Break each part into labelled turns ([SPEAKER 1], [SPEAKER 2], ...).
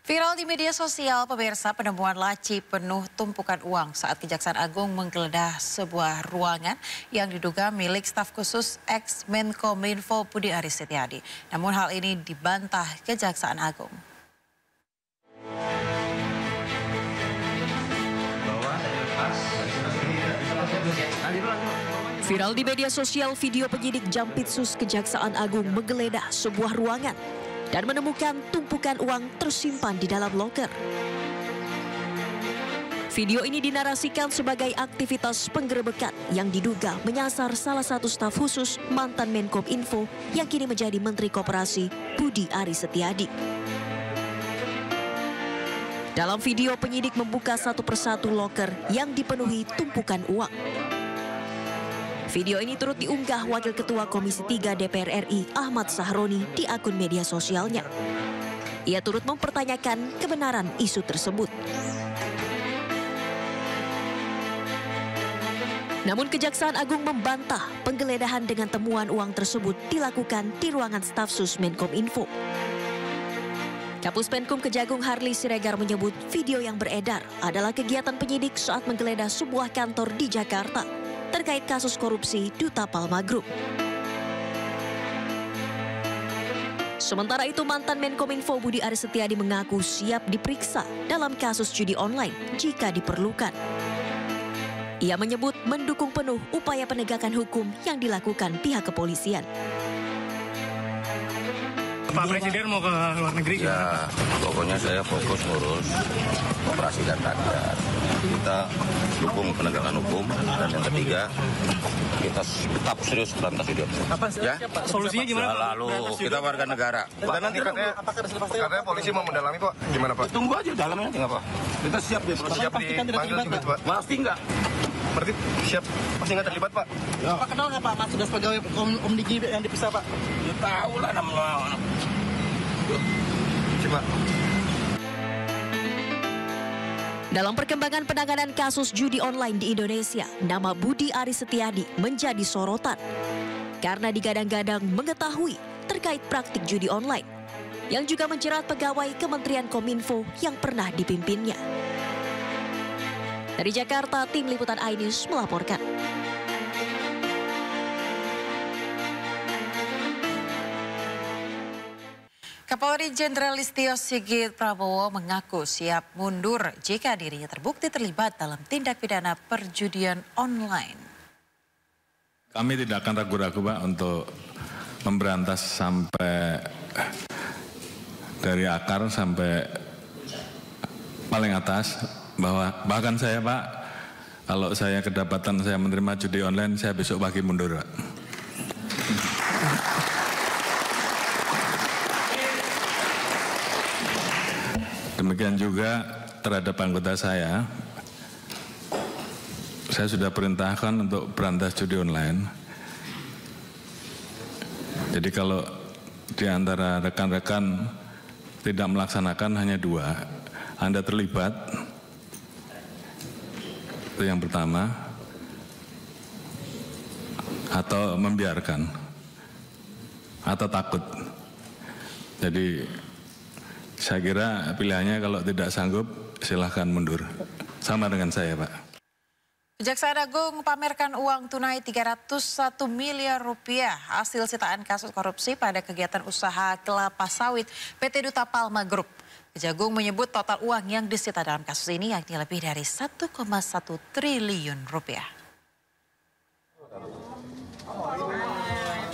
[SPEAKER 1] Viral di media sosial, pemirsa, penemuan laci penuh tumpukan uang saat Kejaksaan Agung menggeledah sebuah ruangan yang diduga milik staf khusus ex-Menkominfo Budi Aris Setiadi. Namun hal ini dibantah Kejaksaan Agung. Viral di media sosial, video penyidik Jampitsus Kejaksaan Agung menggeledah sebuah ruangan dan menemukan tumpukan uang tersimpan di dalam loker. Video ini dinarasikan sebagai aktivitas penggerebekan yang diduga menyasar salah satu staf khusus mantan Menkominfo yang kini menjadi Menteri Koperasi Budi Aris Setiadi. Dalam video, penyidik membuka satu persatu loker yang dipenuhi tumpukan uang. Video ini turut diunggah Wakil Ketua Komisi 3 DPR RI Ahmad Sahroni di akun media sosialnya. Ia turut mempertanyakan kebenaran isu tersebut. Namun Kejaksaan Agung membantah penggeledahan dengan temuan uang tersebut dilakukan di ruangan staf sus Menkominfo. Kapus Penkum Kejagung Harli Siregar menyebut video yang beredar adalah kegiatan penyidik saat menggeledah sebuah kantor di Jakarta terkait kasus korupsi Duta Palma Group. Sementara itu, mantan Menkominfo Budi Aris Setiadi mengaku siap diperiksa dalam kasus judi online jika diperlukan. Ia menyebut mendukung penuh upaya penegakan hukum yang dilakukan pihak kepolisian.
[SPEAKER 2] Pak Presiden mau ke luar negeri?
[SPEAKER 3] Ya, pokoknya saya fokus ngurus operasi dan rakyat. Kita dukung penegakan hukum, dan yang ketiga kita tetap serius berantas judi.
[SPEAKER 2] Apa
[SPEAKER 3] ya?
[SPEAKER 2] Solusinya gimana?
[SPEAKER 3] Lalu kita warga negara.
[SPEAKER 2] Dan nanti
[SPEAKER 4] katanya polisi mau mendalami, Pak. Gimana, Pak?
[SPEAKER 3] Tunggu aja dalamnya, nggak apa. Kita siap ya.
[SPEAKER 4] Siap dipanggil juga, Pak.
[SPEAKER 3] Pasti nggak.
[SPEAKER 4] Berarti siap, pasti nggak terlibat, Pak.
[SPEAKER 2] Ya. Pak kenal nggak Pak Mas sudah pegawai Omnigi yang dipisah, Pak?
[SPEAKER 3] Ya tahu lah namanya.
[SPEAKER 4] Coba.
[SPEAKER 1] Dalam perkembangan penanganan kasus judi online di Indonesia, nama Budi Aris Setiadi menjadi sorotan karena digadang-gadang mengetahui terkait praktik judi online yang juga menjerat pegawai Kementerian Kominfo yang pernah dipimpinnya. Dari Jakarta, tim liputan iNews melaporkan. Kapolri Jenderal Listio Sigit Prabowo mengaku siap mundur jika dirinya terbukti terlibat dalam tindak pidana perjudian online.
[SPEAKER 5] Kami tidak akan ragu-ragu, Pak, untuk memberantas sampai dari akar sampai paling atas. Bahkan saya, Pak, kalau saya kedapatan saya menerima judi online, saya besok pagi mundur, Pak. Demikian juga terhadap anggota saya sudah perintahkan untuk berantas judi online. Jadi kalau di antara rekan-rekan tidak melaksanakan hanya 2, Anda terlibat, itu yang pertama, atau membiarkan, atau takut. Jadi saya kira pilihannya kalau tidak sanggup silahkan mundur. Sama dengan saya, Pak.
[SPEAKER 1] Kejaksaan Agung pamerkan uang tunai 301 miliar rupiah hasil sitaan kasus korupsi pada kegiatan usaha kelapa sawit PT Duta Palma Group. Kejagung menyebut total uang yang disita dalam kasus ini yakni lebih dari 1,1 triliun rupiah.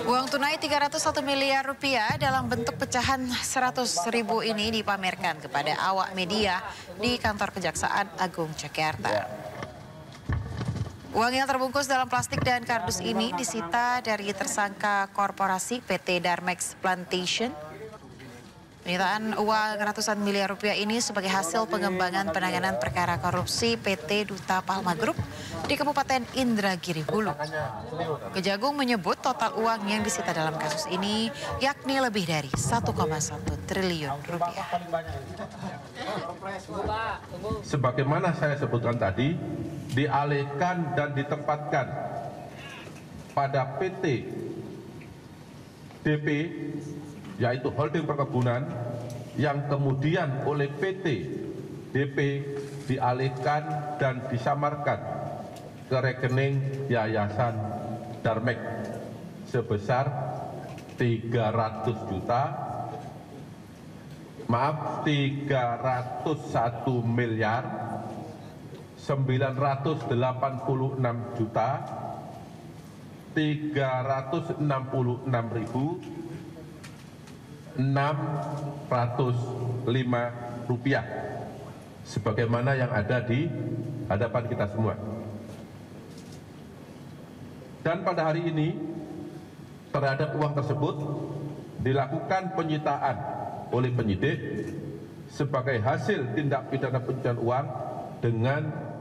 [SPEAKER 1] Uang tunai 301 miliar rupiah dalam bentuk pecahan 100.000 ini dipamerkan kepada awak media di kantor Kejaksaan Agung Jakarta. Uang yang terbungkus dalam plastik dan kardus ini disita dari tersangka korporasi PT Darmex Plantation. Penyitaan uang ratusan miliar rupiah ini sebagai hasil pengembangan penanganan perkara korupsi PT Duta Palma Group di Kabupaten Indragiri Hulu. Kejagung menyebut total uang yang disita dalam kasus ini yakni lebih dari 1,1 triliun rupiah.
[SPEAKER 6] Sebagaimana saya sebutkan tadi, dialihkan dan ditempatkan pada PT DP, yaitu holding perkebunan, yang kemudian oleh PT DP dialihkan dan disamarkan ke rekening Yayasan Darmek sebesar 301.336.605 rupiah, sebagaimana yang ada di hadapan kita semua. Dan pada hari ini terhadap uang tersebut dilakukan penyitaan oleh penyidik sebagai hasil tindak pidana pencucian uang dengan